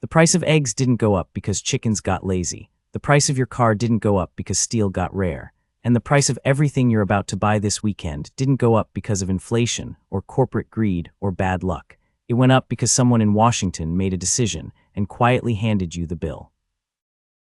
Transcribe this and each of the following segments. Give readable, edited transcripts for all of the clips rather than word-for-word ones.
The price of eggs didn't go up because chickens got lazy. The price of your car didn't go up because steel got rare. And the price of everything you're about to buy this weekend didn't go up because of inflation or corporate greed or bad luck. It went up because someone in Washington made a decision and quietly handed you the bill.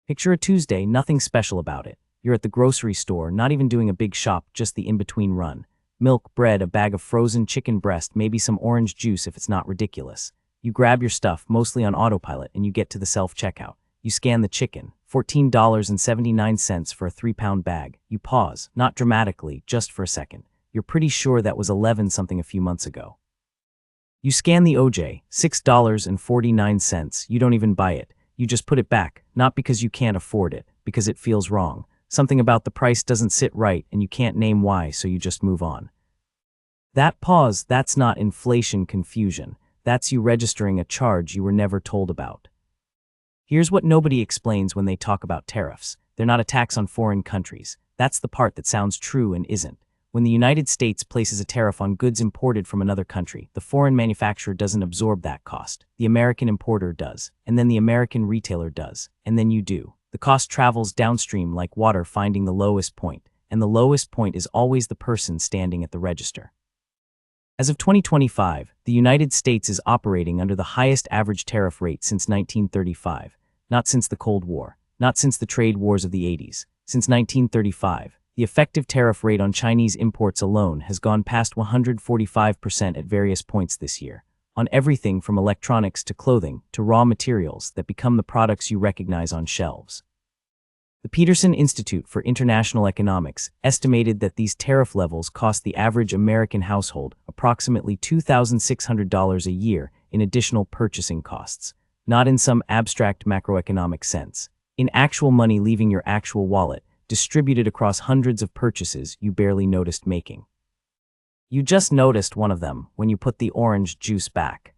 Picture a Tuesday, nothing special about it. You're at the grocery store, not even doing a big shop, just the in-between run. Milk, bread, a bag of frozen chicken breast, maybe some orange juice if it's not ridiculous. You grab your stuff, mostly on autopilot, and you get to the self-checkout. You scan the chicken, $14.79 for a 3-pound bag. You pause, not dramatically, just for a second. You're pretty sure that was 11 something a few months ago. You scan the OJ, $6.49. You don't even buy it. You just put it back, not because you can't afford it, because it feels wrong. Something about the price doesn't sit right and you can't name why, so you just move on. That pause, that's not inflation confusion. That's you registering a charge you were never told about. Here's what nobody explains when they talk about tariffs. They're not a tax on foreign countries. That's the part that sounds true and isn't. When the United States places a tariff on goods imported from another country, the foreign manufacturer doesn't absorb that cost. The American importer does, and then the American retailer does, and then you do. The cost travels downstream like water finding the lowest point, and the lowest point is always the person standing at the register. As of 2025, the United States is operating under the highest average tariff rate since 1935, not since the Cold War, not since the trade wars of the 80s. Since 1935, the effective tariff rate on Chinese imports alone has gone past 145% at various points this year, on everything from electronics to clothing to raw materials that become the products you recognize on shelves. The Peterson Institute for International Economics estimated that these tariff levels cost the average American household approximately $2,600 a year in additional purchasing costs, not in some abstract macroeconomic sense, in actual money leaving your actual wallet, distributed across hundreds of purchases you barely noticed making. You just noticed one of them when you put the orange juice back.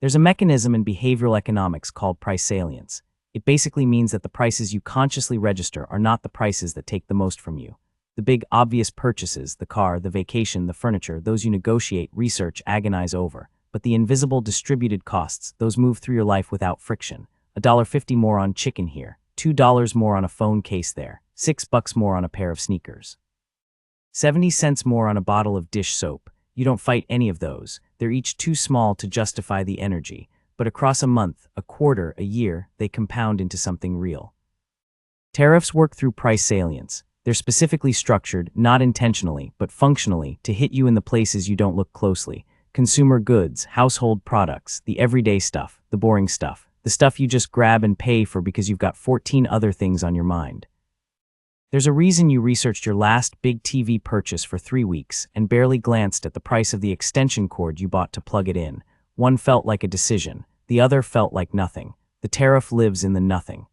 There's a mechanism in behavioral economics called price salience. It basically means that the prices you consciously register are not the prices that take the most from you. The big obvious purchases, the car, the vacation, the furniture, those you negotiate, research, agonize over. But the invisible distributed costs, those move through your life without friction. $1.50 more on chicken here, $2 more on a phone case there, $6 more on a pair of sneakers. 70 cents more on a bottle of dish soap. You don't fight any of those. They're each too small to justify the energy. But across a month, a quarter, a year, they compound into something real. Tariffs work through price salience. They're specifically structured, not intentionally, but functionally, to hit you in the places you don't look closely. Consumer goods, household products, the everyday stuff, the boring stuff, the stuff you just grab and pay for because you've got 14 other things on your mind. There's a reason you researched your last big TV purchase for 3 weeks and barely glanced at the price of the extension cord you bought to plug it in. One felt like a decision. The other felt like nothing. The tariff lives in the nothing.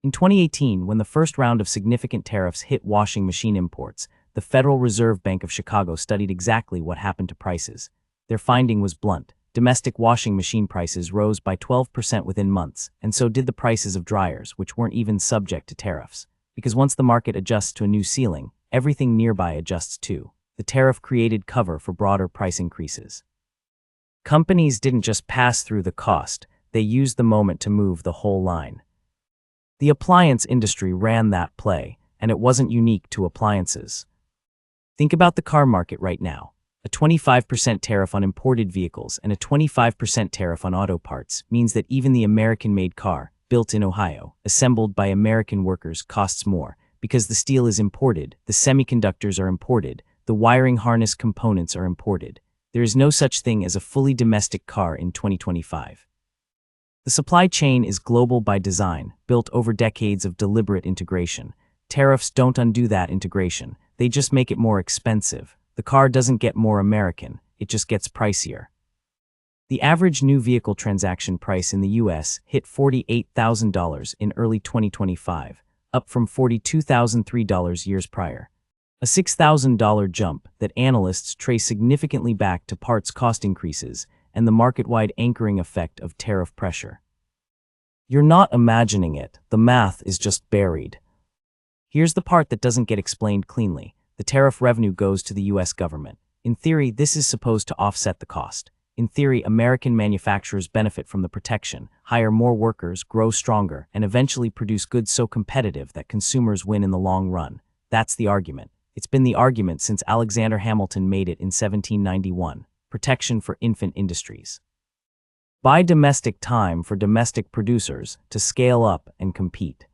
In 2018, when the first round of significant tariffs hit washing machine imports, the Federal Reserve Bank of Chicago studied exactly what happened to prices. Their finding was blunt. Domestic washing machine prices rose by 12% within months, and so did the prices of dryers, which weren't even subject to tariffs. Because once the market adjusts to a new ceiling, everything nearby adjusts too. The tariff created cover for broader price increases. Companies didn't just pass through the cost, they used the moment to move the whole line. The appliance industry ran that play, and it wasn't unique to appliances. Think about the car market right now. A 25% tariff on imported vehicles and a 25% tariff on auto parts means that even the American-made car, built in Ohio, assembled by American workers, costs more, because the steel is imported, the semiconductors are imported, the wiring harness components are imported. There is no such thing as a fully domestic car in 2025. The supply chain is global by design, built over decades of deliberate integration. Tariffs don't undo that integration, they just make it more expensive. The car doesn't get more American, it just gets pricier. The average new vehicle transaction price in the US hit $48,000 in early 2025, up from $42,003 years prior. A $6,000 jump that analysts trace significantly back to parts cost increases and the market-wide anchoring effect of tariff pressure. You're not imagining it, the math is just buried. Here's the part that doesn't get explained cleanly. The tariff revenue goes to the US government. In theory, this is supposed to offset the cost. In theory, American manufacturers benefit from the protection, hire more workers, grow stronger, and eventually produce goods so competitive that consumers win in the long run. That's the argument. It's been the argument since Alexander Hamilton made it in 1791. Protection for infant industries. Buy domestic time for domestic producers to scale up and compete.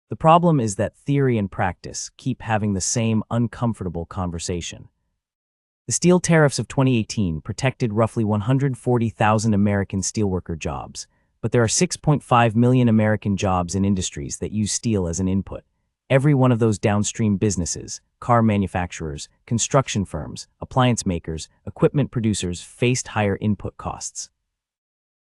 The problem is that theory and practice keep having the same uncomfortable conversation. The steel tariffs of 2018 protected roughly 140,000 American steelworker jobs, but there are 6.5 million American jobs in industries that use steel as an input. Every one of those downstream businesses, car manufacturers, construction firms, appliance makers, equipment producers, faced higher input costs.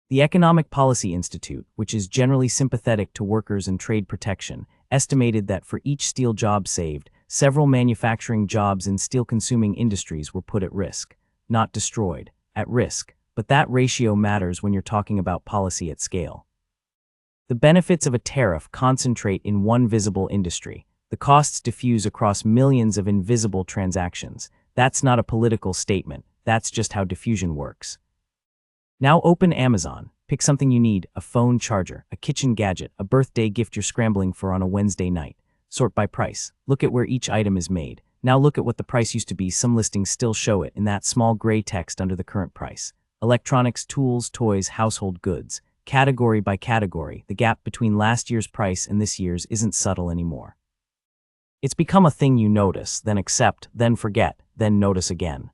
The Economic Policy Institute, which is generally sympathetic to workers and trade protection, estimated that for each steel job saved, several manufacturing jobs in steel-consuming industries were put at risk, not destroyed, at risk, but that ratio matters when you're talking about policy at scale. The benefits of a tariff concentrate in one visible industry. The costs diffuse across millions of invisible transactions. That's not a political statement, that's just how diffusion works. Now open Amazon, pick something you need, a phone charger, a kitchen gadget, a birthday gift you're scrambling for on a Wednesday night. Sort by price. Look at where each item is made. Now look at what the price used to be. Some listings still show it in that small gray text under the current price. Electronics, tools, toys, household goods. Category by category, the gap between last year's price and this year's isn't subtle anymore. It's become a thing you notice, then accept, then forget, then notice again.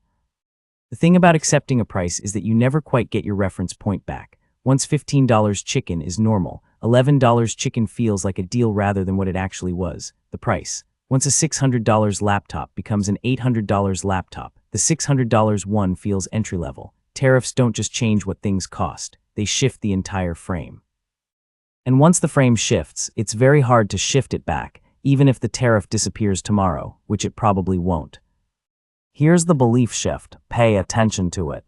The thing about accepting a price is that you never quite get your reference point back. Once $15 chicken is normal, $11 chicken feels like a deal rather than what it actually was, the price. Once a $600 laptop becomes an $800 laptop, the $600 one feels entry-level. Tariffs don't just change what things cost, they shift the entire frame. And once the frame shifts, it's very hard to shift it back, even if the tariff disappears tomorrow, which it probably won't. Here's the belief shift, pay attention to it.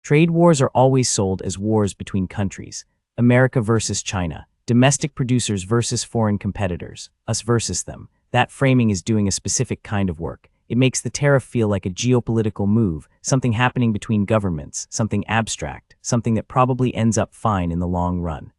Trade wars are always sold as wars between countries. America versus China, domestic producers versus foreign competitors, us versus them. That framing is doing a specific kind of work. It makes the tariff feel like a geopolitical move, something happening between governments, something abstract, something that probably ends up fine in the long run.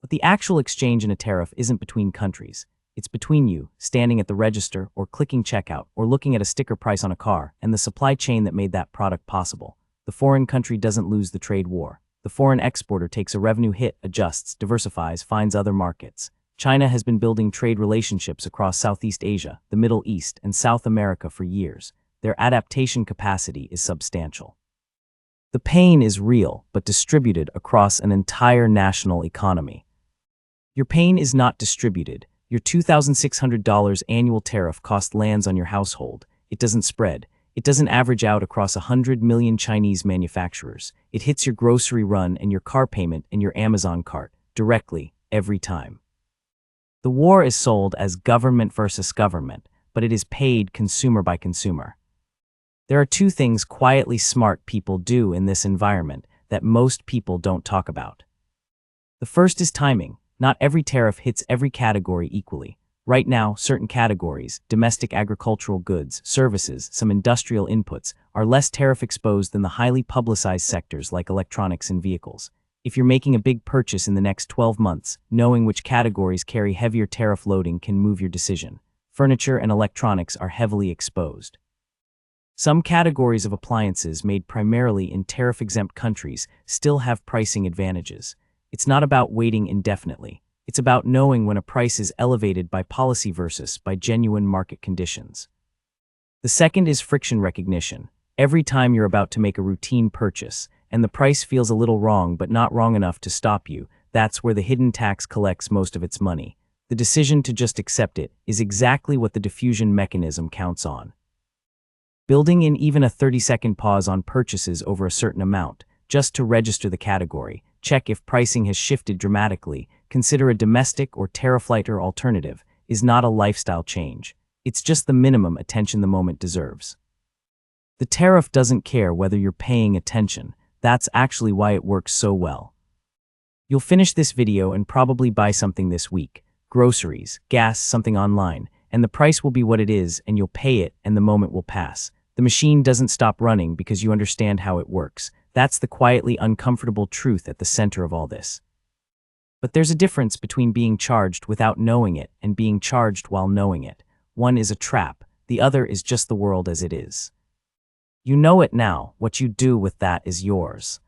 But the actual exchange in a tariff isn't between countries. It's between you, standing at the register, or clicking checkout, or looking at a sticker price on a car, and the supply chain that made that product possible. The foreign country doesn't lose the trade war. The foreign exporter takes a revenue hit, adjusts, diversifies, finds other markets. China has been building trade relationships across Southeast Asia, the Middle East, and South America for years. Their adaptation capacity is substantial. The pain is real, but distributed across an entire national economy. Your pain is not distributed. Your $2,600 annual tariff cost lands on your household. It doesn't spread. It doesn't average out across 100 million Chinese manufacturers. It hits your grocery run and your car payment and your Amazon cart, directly, every time. The war is sold as government versus government, but it is paid consumer by consumer. There are two things quietly smart people do in this environment that most people don't talk about. The first is timing. Not every tariff hits every category equally. Right now, certain categories, domestic agricultural goods, services, some industrial inputs, are less tariff exposed than the highly publicized sectors like electronics and vehicles. If you're making a big purchase in the next 12 months, knowing which categories carry heavier tariff loading can move your decision. Furniture and electronics are heavily exposed. Some categories of appliances made primarily in tariff-exempt countries still have pricing advantages. It's not about waiting indefinitely. It's about knowing when a price is elevated by policy versus by genuine market conditions. The second is friction recognition. Every time you're about to make a routine purchase, and the price feels a little wrong but not wrong enough to stop you, that's where the hidden tax collects most of its money. The decision to just accept it is exactly what the diffusion mechanism counts on. Building in even a 30-second pause on purchases over a certain amount, just to register the category, check if pricing has shifted dramatically, consider a domestic or tariff-lighter alternative, is not a lifestyle change. It's just the minimum attention the moment deserves. The tariff doesn't care whether you're paying attention. That's actually why it works so well. You'll finish this video and probably buy something this week. Groceries, gas, something online, and the price will be what it is and you'll pay it and the moment will pass. The machine doesn't stop running because you understand how it works. That's the quietly uncomfortable truth at the center of all this. But there's a difference between being charged without knowing it and being charged while knowing it. One is a trap, the other is just the world as it is. You know it now, what you do with that is yours.